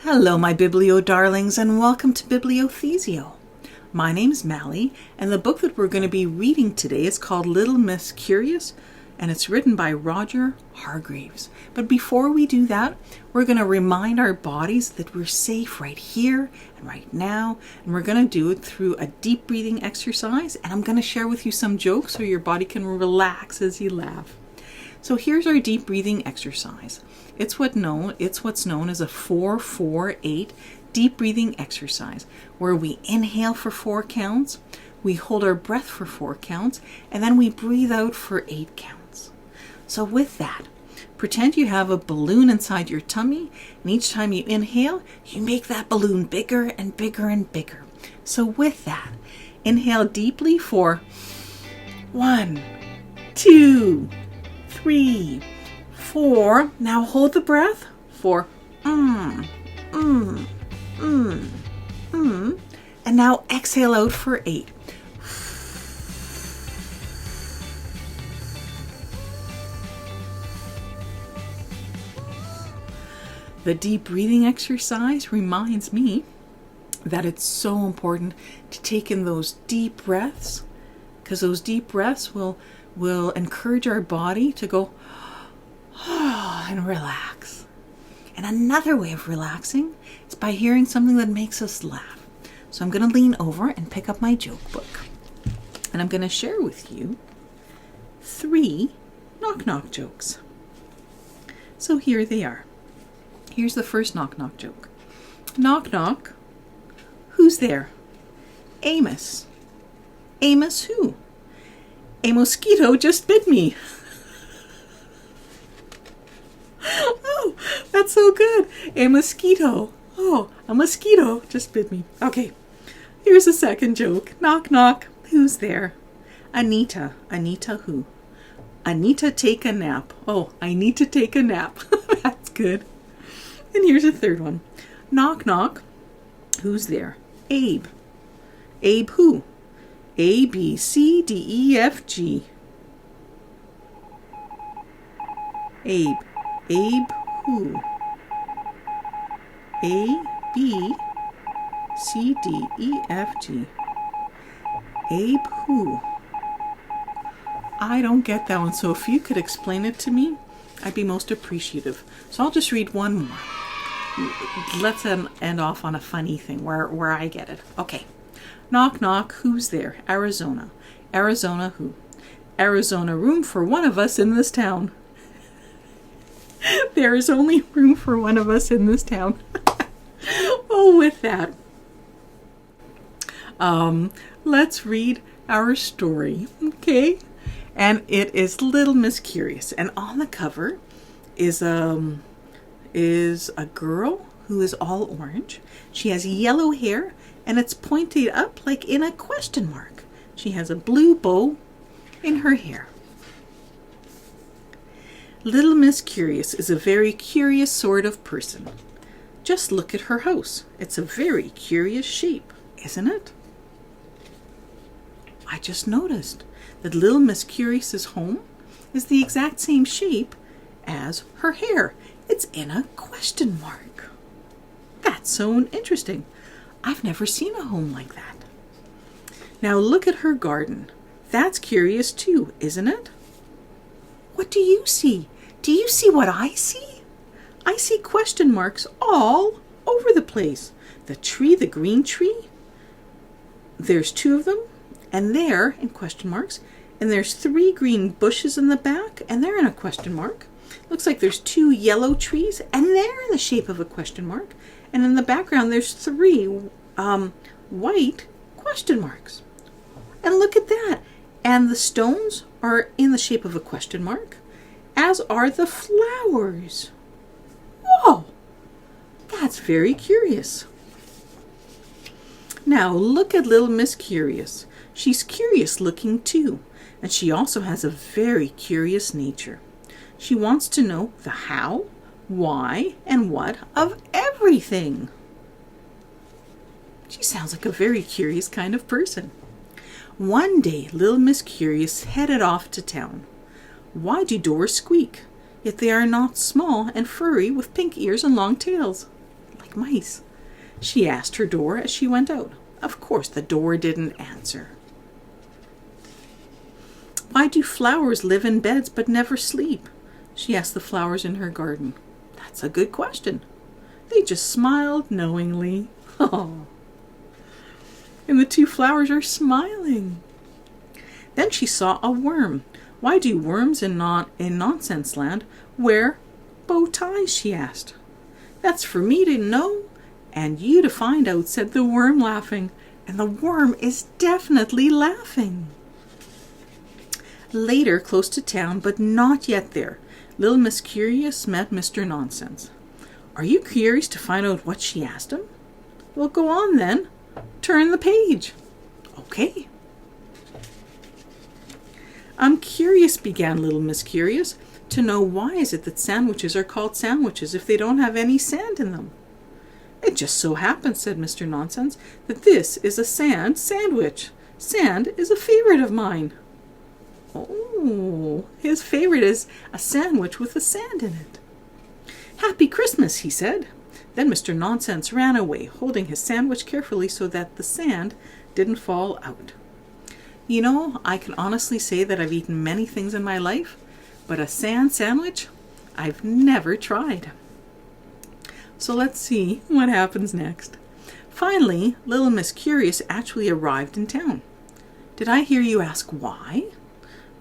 Hello, my Biblio darlings, and welcome to Bibliothesio. My name's Mally, and the book that we're going to be reading today is called Little Miss Curious, and it's written by Roger Hargreaves. But before we do that, we're going to remind our bodies that we're safe right here and right now, and we're going to do it through a deep breathing exercise, and I'm going to share with you some jokes so your body can relax as you laugh. So here's our deep breathing exercise. It's what's known as a 4-4-8 deep breathing exercise, where we inhale for 4 counts, we hold our breath for 4 counts, and then we breathe out for 8 counts. So with that, pretend you have a balloon inside your tummy, and each time you inhale, you make that balloon bigger and bigger and bigger. So with that, inhale deeply for 1, 2, 3, 4. Now hold the breath for and now exhale out for 8. The deep breathing exercise reminds me that it's so important to take in those deep breaths, because those deep breaths will encourage our body to go and relax. And another way of relaxing is by hearing something that makes us laugh. So I'm going to lean over and pick up my joke book, and I'm going to share with you 3 knock-knock jokes. So here they are. Here's the first knock-knock joke. Knock, knock. Who's there? Amos. Amos who? A mosquito just bit me. Oh, that's so good. A mosquito. Oh, a mosquito just bit me. Okay, here's a second joke. Knock, knock. Who's there? Anita. Anita who? Anita take a nap. Oh, I need to take a nap. That's good. And here's a third one. Knock, knock. Who's there? Abe. Abe who? A, B, C, D, E, F, G. Abe. Abe who? A, B, C, D, E, F, G. Abe who? I don't get that one, so if you could explain it to me, I'd be most appreciative. So I'll just read one more. Let's end off on a funny thing where I get it. Okay. Knock, knock. Who's there? Arizona. Arizona who? Arizona room for one of us in this town. There is only room for one of us in this town. Oh, with that, let's read our story, okay? And it is Little Miss Curious, and on the cover is a girl who is all orange. She has yellow hair, and it's pointed up like in a question mark. She has a blue bow in her hair. Little Miss Curious is a very curious sort of person. Just look at her house. It's a very curious shape, isn't it? I just noticed that Little Miss Curious's home is the exact same shape as her hair. It's in a question mark. That's so interesting. I've never seen a home like that. Now look at her garden. That's curious too, isn't it? What do you see? Do you see what I see? I see question marks all over the place. The tree, the green tree, there's 2 of them, and they're in question marks. And there's 3 green bushes in the back, and they're in a question mark. Looks like there's 2 yellow trees, and they're in the shape of a question mark. And in the background, there's 3 white question marks. And look at that. And the stones are in the shape of a question mark, as are the flowers. Whoa! That's very curious. Now look at Little Miss Curious. She's curious looking too, and she also has a very curious nature. She wants to know the how, why, and what of everything. She sounds like a very curious kind of person. One day, Little Miss Curious headed off to town. Why do doors squeak? Yet they are not small and furry with pink ears and long tails. Like like mice. She asked her door as she went out. Of course, the door didn't answer. Why do flowers live in beds but never sleep? She asked the flowers in her garden. That's a good question. They just smiled knowingly. Oh. And the two flowers are smiling. Then she saw a worm. Why do worms in Nonsense Land wear bow ties? She asked. That's for me to know and you to find out, said the worm, laughing. And the worm is definitely laughing. Later, close to town, but not yet there, little Miss Curious met Mr. Nonsense. Are you curious to find out what she asked him? Well, go on then. Turn the page. Okay. I'm curious, began little Miss Curious, to know why is it that sandwiches are called sandwiches if they don't have any sand in them? It just so happens, said Mr. Nonsense, that this is a sand sandwich. Sand is a favorite of mine. Oh, his favorite is a sandwich with a sand in it. Happy Christmas, he said. Then Mr. Nonsense ran away, holding his sandwich carefully so that the sand didn't fall out. You know, I can honestly say that I've eaten many things in my life, but a sand sandwich, I've never tried. So let's see what happens next. Finally, little Miss Curious actually arrived in town. Did I hear you ask why?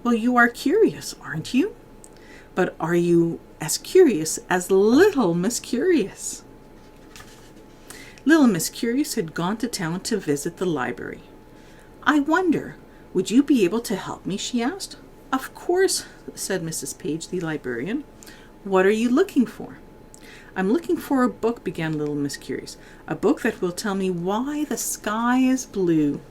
Well, you are curious, aren't you? But are you as curious as little Miss Curious? Little Miss Curious had gone to town to visit the library. I wonder, would you be able to help me? She asked. Of course, said Mrs. Page, the librarian. What are you looking for? I'm looking for a book, began little Miss Curious. A book that will tell me why the sky is blue.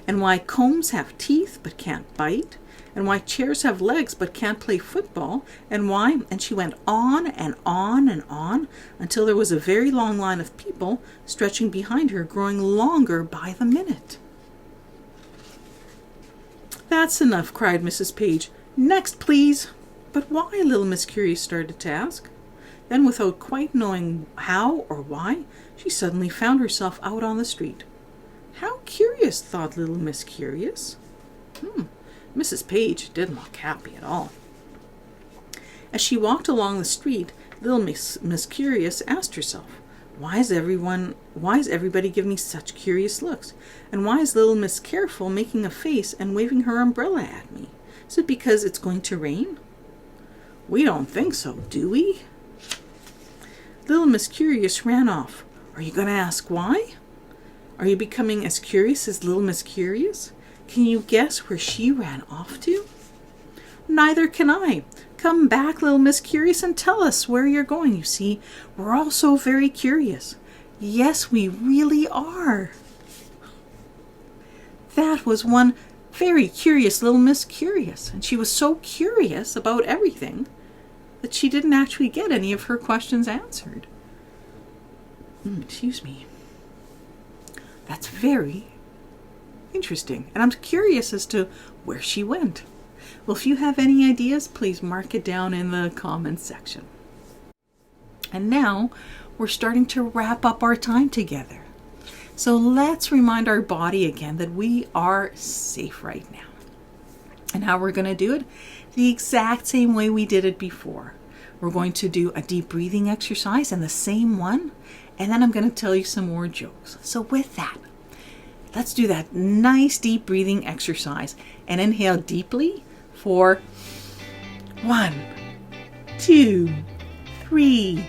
And why combs have teeth but can't bite, and why chairs have legs but can't play football, and why, and she went on and on and on until there was a very long line of people stretching behind her, growing longer by the minute. That's enough, cried Mrs. Page. Next, please. But why? Little Miss Curious started to ask. Then, without quite knowing how or why, she suddenly found herself out on the street. How curious, thought little Miss Curious. Mrs. Page didn't look happy at all. As she walked along the street, little Miss Curious asked herself, why is everybody giving me such curious looks? And why is little Miss Careful making a face and waving her umbrella at me? Is it because it's going to rain? We don't think so, do we? Little Miss Curious ran off. Are you going to ask why? Are you becoming as curious as little Miss Curious? Can you guess where she ran off to? Neither can I. Come back, little Miss Curious, and tell us where you're going. You see, we're all so very curious. Yes, we really are. That was one very curious little Miss Curious, and she was so curious about everything that she didn't actually get any of her questions answered. Excuse me. That's very interesting, and I'm curious as to where she went. Well, if you have any ideas, please mark it down in the comments section. And now we're starting to wrap up our time together. So let's remind our body again that we are safe right now. And how we're going to do it? The exact same way we did it before. We're going to do a deep breathing exercise and the same one, and then I'm going to tell you some more jokes. So with that, let's do that nice deep breathing exercise and inhale deeply for 1, 2, 3,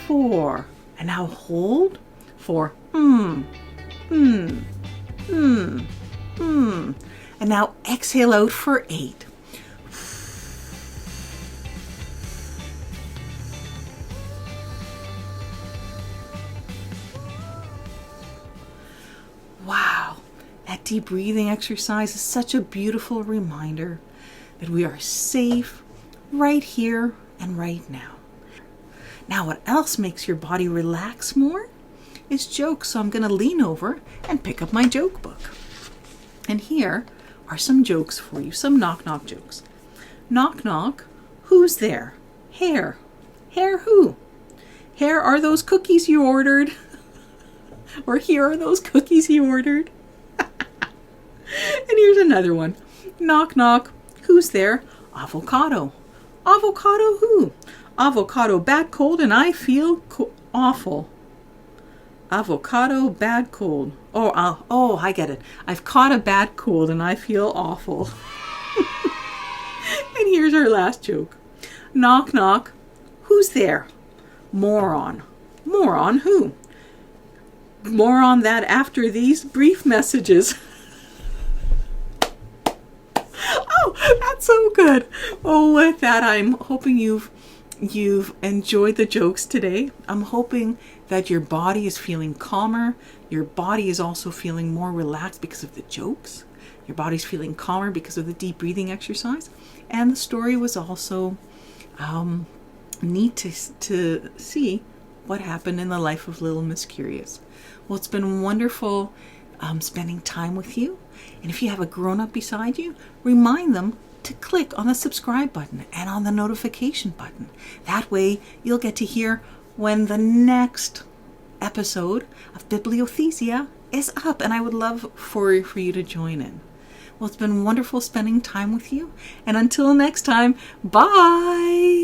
4. And now hold for And now exhale out for 8. Wow, that deep breathing exercise is such a beautiful reminder that we are safe right here and right now. Now, what else makes your body relax more is jokes. So I'm going to lean over and pick up my joke book. And here are some jokes for you, some knock-knock jokes. Knock, knock, who's there? Hare. Hare who? Here are those cookies you ordered. Or here are those cookies you ordered. And here's another one. Knock, knock. Who's there? Avocado. Avocado who? Avocado bad cold and I feel awful. Avocado bad cold. Oh, I get it. I've caught a bad cold and I feel awful. And here's our last joke. Knock, knock. Who's there? Moron. Moron who? More on that after these brief messages. Oh, that's so good. Oh, with that, I'm hoping you've enjoyed the jokes today. I'm hoping that your body is feeling calmer. Your body is also feeling more relaxed because of the jokes. Your body's feeling calmer because of the deep breathing exercise. And the story was also neat to see what happened in the life of Little Miss Curious. Well, it's been wonderful spending time with you. And if you have a grown-up beside you, remind them to click on the subscribe button and on the notification button. That way, you'll get to hear when the next episode of Bibliothesia is up. And I would love for you to join in. Well, it's been wonderful spending time with you. And until next time, bye!